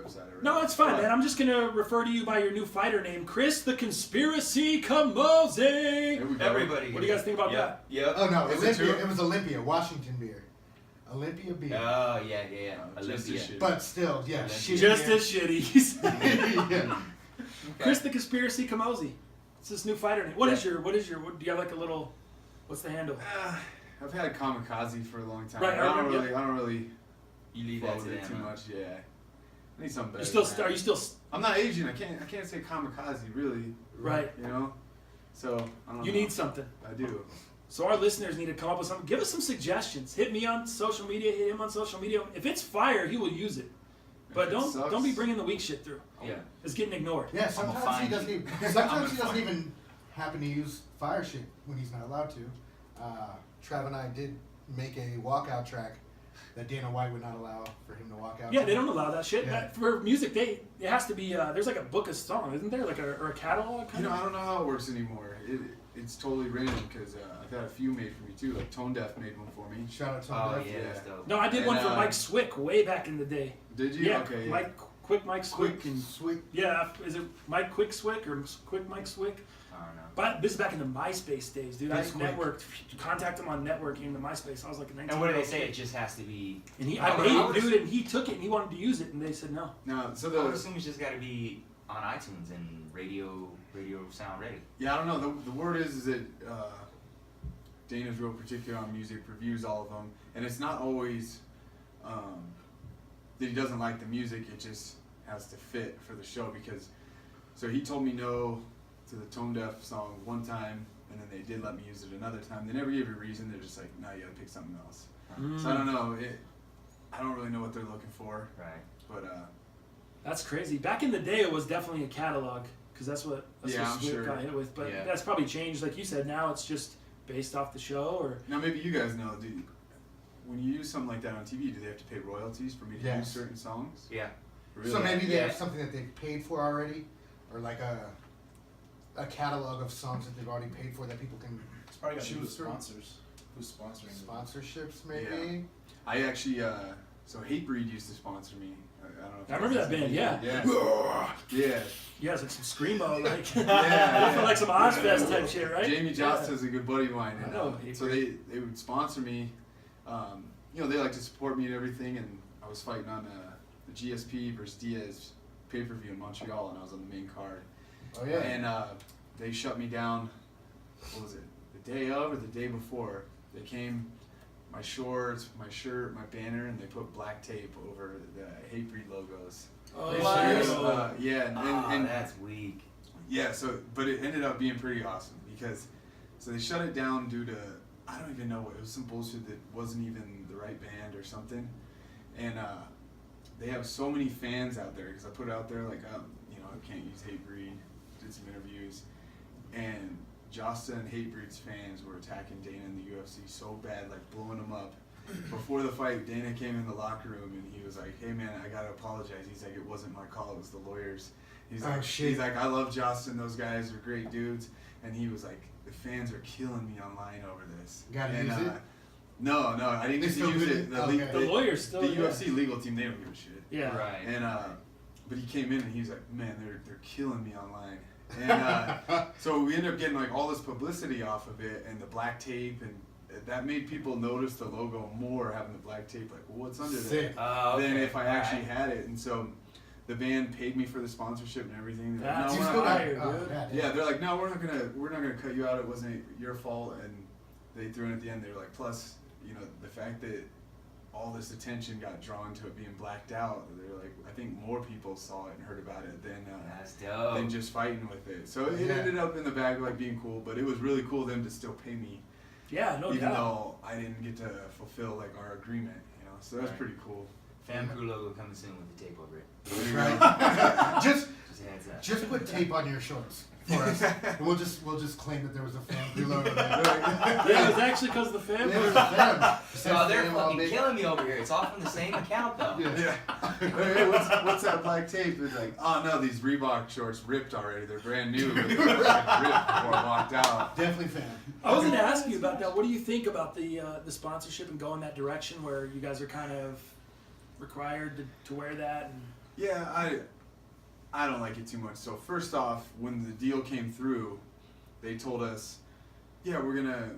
website already. No, it's fine, man. I'm just going to refer to you by your new fighter name, Chris the Conspiracy Camozzi. Everybody. What do you guys think about that? Yep. Oh, no, Olympia. It was Olympia, Washington beer. Olympia beer. Oh, yeah. Olympia. But still, yeah. Just as shitty. Yeah. Okay. Chris the Conspiracy Camozzi. It's this new fighter name. What is your, do you have like a little, what's the handle? I've had Kamikaze for a long time. Right, I don't really You leave flow that to with it them. too Huh? much. Yeah. I need something better. Are you still? I'm not Asian. I can't say Kamikaze really. Right. You know. So I don't know. You need something. I do. So our listeners need to come up with something. Give us some suggestions. Hit me on social media. Hit him on social media. If it's fire, he will use it. But don't be bringing the weak shit through. Yeah. It's getting ignored. Yeah, sometimes he doesn't even happen to use fire shit when he's not allowed to. Trav and I did make a walkout track that Dana White would not allow for him to walk out. Yeah, they don't allow that shit. Yeah. For music, it has to be. There's like a book of song, isn't there? Like or a catalog. You know, I don't know how it works anymore. It's totally random because I've had a few made for me too. Like Tone Deaf made one for me. Shout out to Oh, him. yeah, that's dope. No, I did one for Mike Swick way back in the day. Did you? Yeah, Okay. Mike Swick and Sweet. yeah, is it Mike Quick Swick or Quick Mike Swick? I don't know. But this is back in the MySpace days, dude. I That's quick. networked, contact him on networking the MySpace. I was like a 19. And what do they say? It just has to be. And I I would paid, dude, and he took it and he wanted to use it, and they said no. No, so I would assume it's just got to be on iTunes and radio sound ready. Yeah, I don't know. The word is that Dana's real particular on music, reviews all of them, and it's not always that he doesn't like the music. It just has to fit for the show because. So he told me no to the Tone Deaf song one time, and then they did let me use it another time. They never gave a reason. They're just like, no, you gotta pick something else. So I don't know. I don't really know what they're looking for. Right. But That's crazy. Back in the day, it was definitely a catalog because that's what I'm Swick sure. got hit with. But Yeah. that's probably changed, like you said. Now it's just based off the show, or now maybe you guys know. When you use something like that on TV, do they have to pay royalties for me to use certain songs? Yeah. Really? So maybe they Yeah. have something that they've paid for already, or like a catalog of songs that they've already paid for that people can It's probably got to do with choose through. sponsors. Who's sponsoring it? Sponsorships, maybe. I actually, so Hatebreed used to sponsor me. I don't know. If I remember that band. Yeah. Yeah. Yeah, it's like some screamo, like Yeah. like some Ozfest type shit, right? Jamie Jost is a good buddy of mine, and I know, so they would sponsor me. You know, they like to support me and everything, and I was fighting on the GSP versus Diaz pay-per-view in Montreal, and I was on the main card. Oh yeah. And they shut me down. What was it? The day of or the day before? They came, my shorts, my shirt, my banner, and they put black tape over the Hatebreed logos. Oh, They wow. Yeah, and That's weak. yeah. So, but it ended up being pretty awesome because so they shut it down due to I don't even know what it was, some bullshit that wasn't even the right band or something, and they have so many fans out there because I put it out there like you know I can't use Hatebreed. Did some interviews, and Josta and Hatebreed's fans were attacking Dana in the UFC so bad, like blowing him up. Before the fight, Dana came in the locker room and he was like, "Hey man, I gotta apologize." He's like, "It wasn't my call; it was the lawyers." He's like, shit. "I love Josta and those guys are great dudes." And he was like, "The fans are killing me online over this." Gotta and, use it? No, I didn't They get to still use do it. it? The, Okay. The lawyers still. the UFC legal team, they don't give a shit. Yeah. Right. And but he came in and he was like, "Man, they're killing me online." And so we ended up getting like all this publicity off of it and the black tape, and that made people notice the logo more, having the black tape. Like, well, what's under Sick. there? Okay. Than if I actually Alright. had it. And so the band paid me for the sponsorship and everything. They're like, That's no, You we're still not, got Fire, dude. yeah, they're like, no, we're not gonna cut you out. It wasn't your fault. And they threw in at the end. They were like, plus, you know, the fact that all this attention got drawn to it being blacked out. They're like, I think more people saw it and heard about it than That's dope. than just fighting with it. So it Yeah. ended up in the bag like being cool, but it was really cool of them to still pay me, Yeah, no even doubt. though I didn't get to fulfill like our agreement. You know, so that's Right. pretty cool. Fam Crew logo coming soon with the tape over it. Right. just Just heads up. just put tape on your shorts for us. And we'll just claim that there was a fan logo there. Yeah, it was actually because of the fan. There was a fan. It said No, they're fan all fucking big. killing me over here. It's all from the same account though. Yeah. Hey, what's that black tape? It's like, oh no, these Reebok shorts ripped already. They're brand new. They were ripped before I walked out. Definitely fan. I was going to ask you about that. What do you think about the sponsorship and going that direction where you guys are kind of required to wear that? And Yeah, I don't like it too much. So first off, when the deal came through, they told us, yeah, we're gonna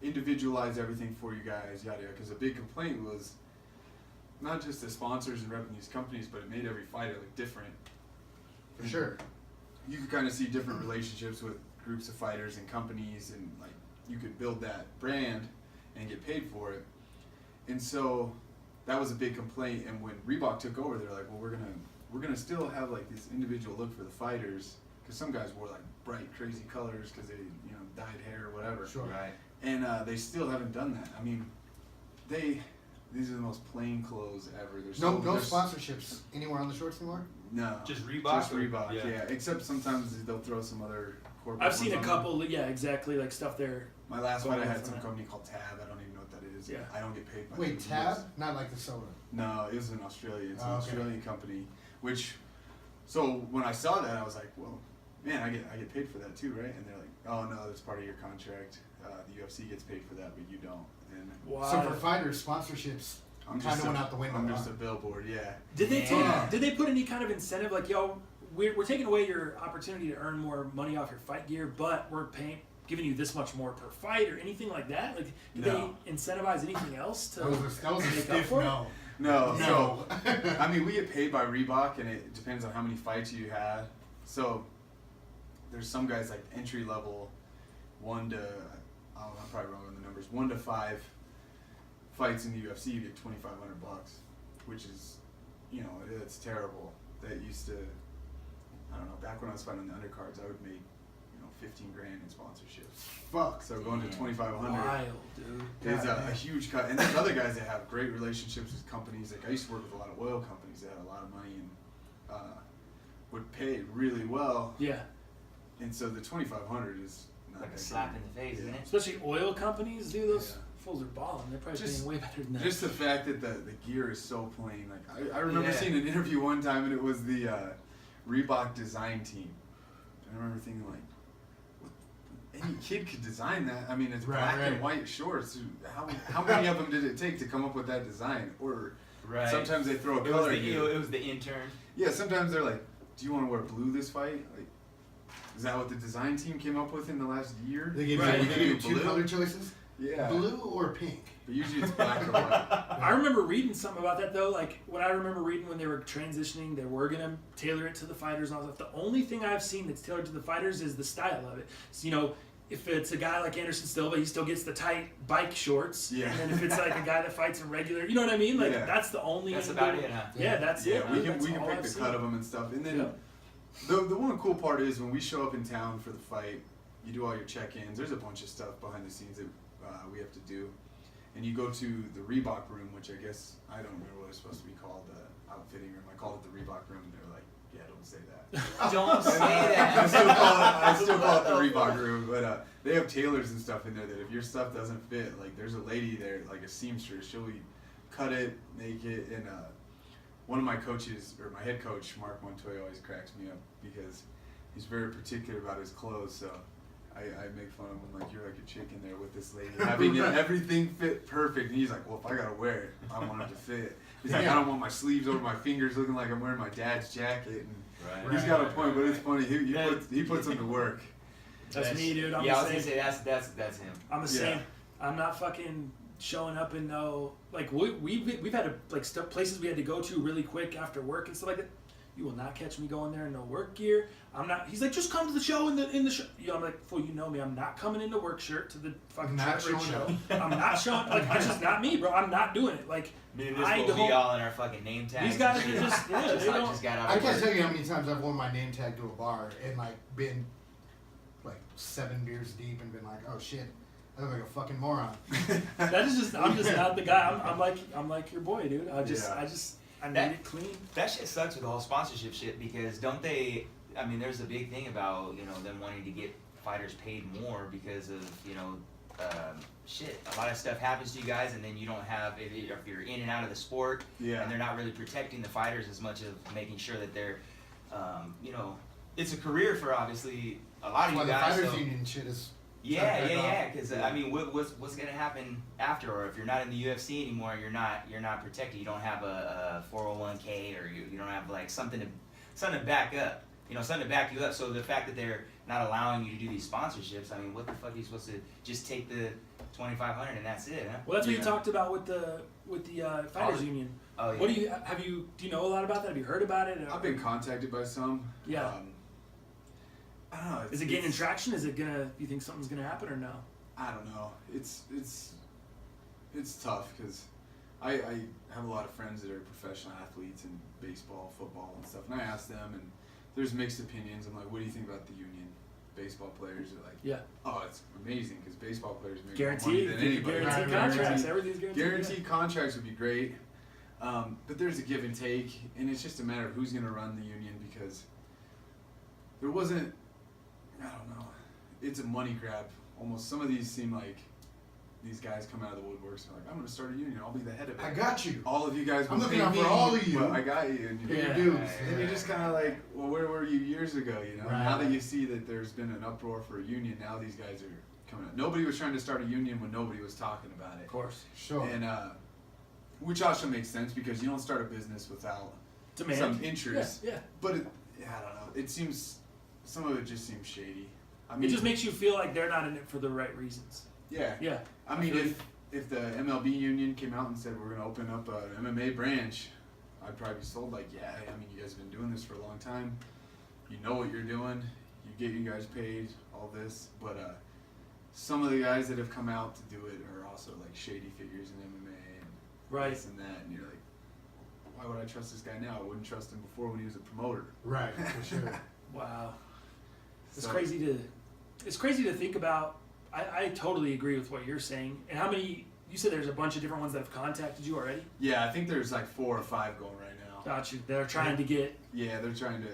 individualize everything for you guys, yada yada. Because a big complaint was not just the sponsors and repping these companies, but it made every fighter look different. For sure. You could kind of see different relationships with groups of fighters and companies, and like you could build that brand and get paid for it. And so that was a big complaint. And when Reebok took over, they're like, well, we're gonna still have like this individual look for the fighters, because some guys wore like bright, crazy colors because they dyed hair or whatever. Sure. Right. And they still haven't done that. I mean, these are the most plain clothes ever. There's No sponsorships anywhere on the shorts anymore? No. Just Reebok? Just Reebok, yeah. Except sometimes they'll throw some other corporate I've seen a ones on couple, yeah, exactly, like stuff there. My last fight, I had Going some for that. company called Tab. I don't even know what that is. Yeah. I don't get paid by Wait, them. Tab? Not like the soda. No, it was in Australia. It's an Oh, okay. Australian company. So when I saw that, I was like, well, man, I get paid for that too, right? And they're like, oh no, that's part of your contract. The UFC gets paid for that, but you don't. And Wow. So for fighters, sponsorships kind of went out the window. I'm huh? just a billboard, yeah. Did they Yeah. did they put any kind of incentive like, yo, we're taking away your opportunity to earn more money off your fight gear, but we're giving you this much more per fight or anything like that? Like, did No. they incentivize anything else to That was a make up stiff for it? no. No, No. so I mean, we get paid by Reebok, and it depends on how many fights you had. So there's some guys like entry level, I'm probably wrong on the numbers, 1 to 5 fights in the UFC, you get $2,500, which is, it's terrible. That used to, I don't know, back when I was fighting on the undercards, I would make, 15 grand in sponsorships. Fuck. So going to Damn. 2,500 Wild, dude. is God, a huge cut. And there's other guys that have great relationships with companies. Like I used to work with a lot of oil companies that had a lot of money and would pay really well. Yeah. And so the 2,500 is not Like a that slap great. in the face, isn't it? Especially oil companies, dude. Those Yeah. fools are balling. They're probably Just- paying way better than that. Just the fact that the gear is so plain. Like I remember Yeah. seeing an interview one time, and it was the Reebok design team. And I remember thinking like, any kid could design that. I mean, it's Right, black right. and white shorts. How many of them did it take to come up with that design? Or Right. sometimes they throw a It was, color. the, gear. it was the intern. Yeah, sometimes they're like, "Do you want to wear blue this fight?" Like, is that what the design team came up with in the last year? They gave Right. you, they gave you Blue? two color choices? Yeah. Blue or pink? But usually it's black or white. I remember reading something about that though. Like what I remember reading when they were transitioning, they were gonna tailor it to the fighters and all that stuff. The only thing I've seen that's tailored to the fighters is the style of it. So, if it's a guy like Anderson Silva, he still gets the tight bike shorts. Yeah. And then if it's like a guy that fights in regular, you know what I mean? Like Yeah. that's the only. That's about it, huh? Yeah, that's it. Yeah, we That's can all pick I've the seen. cut of them and stuff. And then Yeah. the one cool part is when we show up in town for the fight, you do all your check-ins. There's a bunch of stuff behind the scenes that we have to do. And you go to the Reebok room, which I guess, I don't remember what it's supposed to be called, the outfitting room. I called it the Reebok room, and they're like, yeah, don't say that. Don't say I still that. call it the Reebok room, but they have tailors and stuff in there that if your stuff doesn't fit, like there's a lady there, like a seamstress, she'll cut it, make it, and one of my coaches, or my head coach, Mark Montoya, always cracks me up because he's very particular about his clothes, so I make fun of him, like, you're like a chick in there with this lady, having everything fit perfect, and he's like, well, if I gotta wear it, I want it to fit. He's like, I don't want my sleeves over my fingers looking like I'm wearing my dad's jacket, and Right. he's got a point, but it's funny, he puts them to work. That's me, dude. I'm yeah, I the was same. gonna say that's him. I'm the Yeah. same. I'm not fucking showing up in no like we've had places we had to go to really quick after work and stuff like that. You will not catch me going there in no work gear. I'm not. He's like, just come to the show in the show. I'm like, fool, you know me. I'm not coming in the work shirt to the fucking Not Trevor showing show. up. I'm not showing. Like, it's just not me, bro. I'm not doing it. Like, Me and this I will be don't. all in our fucking name tags. These guys are just yeah. They I don't. just got out I of can't work. tell you how many times I've worn my name tag to a bar and like been like 7 beers deep and been like, oh shit, I look like a fucking moron. That is just. I'm just not the guy. I'm like your boy, dude. I Yeah. need That- it clean. That shit sucks with the whole sponsorship shit because don't they? I mean, there's a big thing about them wanting to get fighters paid more because of shit. A lot of stuff happens to you guys, and then you don't have if you're in and out of the sport, Yeah. and they're not really protecting the fighters as much of making sure that they're, it's a career for obviously a lot of Why you the guys. fighters so- union shit is. Yeah. Because I mean, what's gonna happen after, or if you're not in the UFC anymore, you're not protected. You don't have a 401 401k or you don't have like something to back up. Something to back you up. So the fact that they're not allowing you to do these sponsorships, I mean, what the fuck are you supposed to just take the $2,500 and that's it? Huh? Well, that's what you talked about with the fighters union. Oh yeah. What do you know a lot about that? Have you heard about it? I've been contacted by some. Yeah. I don't know. Is it gaining traction? Is it gonna? Do you think something's gonna happen or no? I don't know. It's tough because I have a lot of friends that are professional athletes in baseball, football, and stuff, and I ask them, and there's mixed opinions. I'm like, what do you think about the union? Baseball players are like, yeah, oh, it's amazing because baseball players make guaranteed more money than anybody. guaranteed contracts. Everything's guaranteed. Guaranteed contracts would be great, but there's a give and take, and it's just a matter of who's going to run the union because there wasn't. I don't know. It's a money grab. Almost some of these seem like these guys come out of the woodworks and are like, I'm going to start a union. I'll be the head of it. I got you. All of you guys I'm will looking pay out me, for all of you. but I got you. And Pay your yeah. dues. And you're just kind of like, well, where were you years ago? Right. Now that you see that there's been an uproar for a union, now these guys are coming up. Nobody was trying to start a union when nobody was talking about it. Of course. Sure. And which also makes sense because you don't start a business without Demand. some interest. Yeah. But I don't know. It seems some of it just seems shady. I mean, It just makes you feel like they're not in it for the right reasons. yeah. Yeah. I mean, feel if the MLB union came out and said we're going to open up an MMA branch, I'd probably be sold like, yeah, I mean, you guys have been doing this for a long time. You know what you're doing. You get you guys paid, all this. But some of the guys that have come out to do it are also like shady figures in MMA and Right. this and that. And you're like, why would I trust this guy now? I wouldn't trust him before when he was a promoter. Right, for sure. Wow. It's So- crazy to think about. I totally agree with what you're saying. And how many? You said there's a bunch of different ones that have contacted you already. Yeah, I think there's like 4 or 5 going right now. Got you. They're trying to get. Yeah, they're trying to.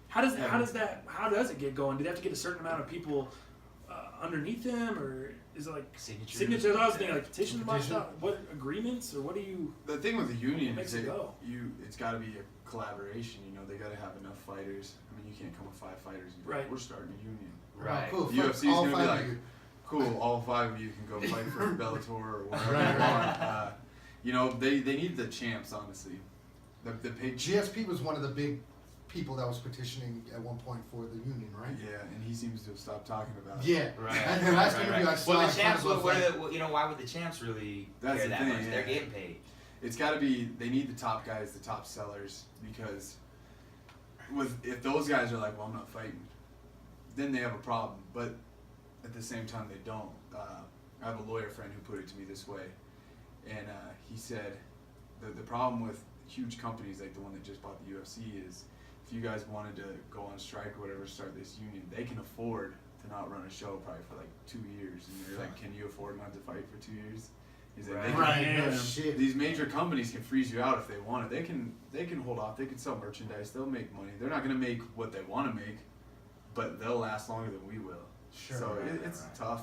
How does it get going? Do they have to get a certain amount of people underneath them, or is it like signatures? I was thinking like petitions. Petition. What agreements or what do you? The thing with the union What makes is it that go? it's got to be a collaboration. They got to have enough fighters. I mean, you can't come with 5 fighters and be like, Right. we're starting a union. Right. Oh, cool. The UFC's All gonna be 5 like, of you. cool, all 5 of you can go fight for Bellator or whatever Right, you want. They need the champs, honestly. The big GSP was one of the big people that was petitioning at one point for the union, right? Yeah, and he seems to have stopped talking about it. Yeah. Right. And the last interview I saw, Well, I the champs. kind of was like, Why would the champs really That's care the that thing, much? yeah. They're getting paid. It's got to be. They need the top guys, the top sellers, because if those guys are like, well, I'm not fighting, then they have a problem. But at the same time, they don't. I have a lawyer friend who put it to me this way, and he said the problem with huge companies like the one that just bought the UFC is if you guys wanted to go on strike or whatever, start this union, they can afford to not run a show probably for like 2 years. And you're like, can you afford not to fight for 2 years? He's like, right, they can, no shit. these major companies can freeze you out if they want it. They can hold off. They can sell merchandise. They'll make money. They're not going to make what they want to make, but they'll last longer than we will. Sure. So it's tough.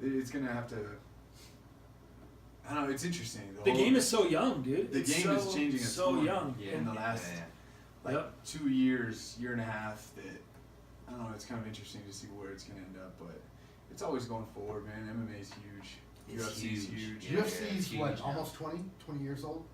It's going to have to. I don't know. It's interesting. The game is so young, dude. The It's game is changing a so ton. young. Yeah. in the last like Yep. 2 years, year and a half. That I don't know. It's kind of interesting to see where it's going to end up, but it's always going forward, man. MMA is huge. It's UFC is huge. huge. Yeah, UFC's it's huge what, now. almost 20 years old?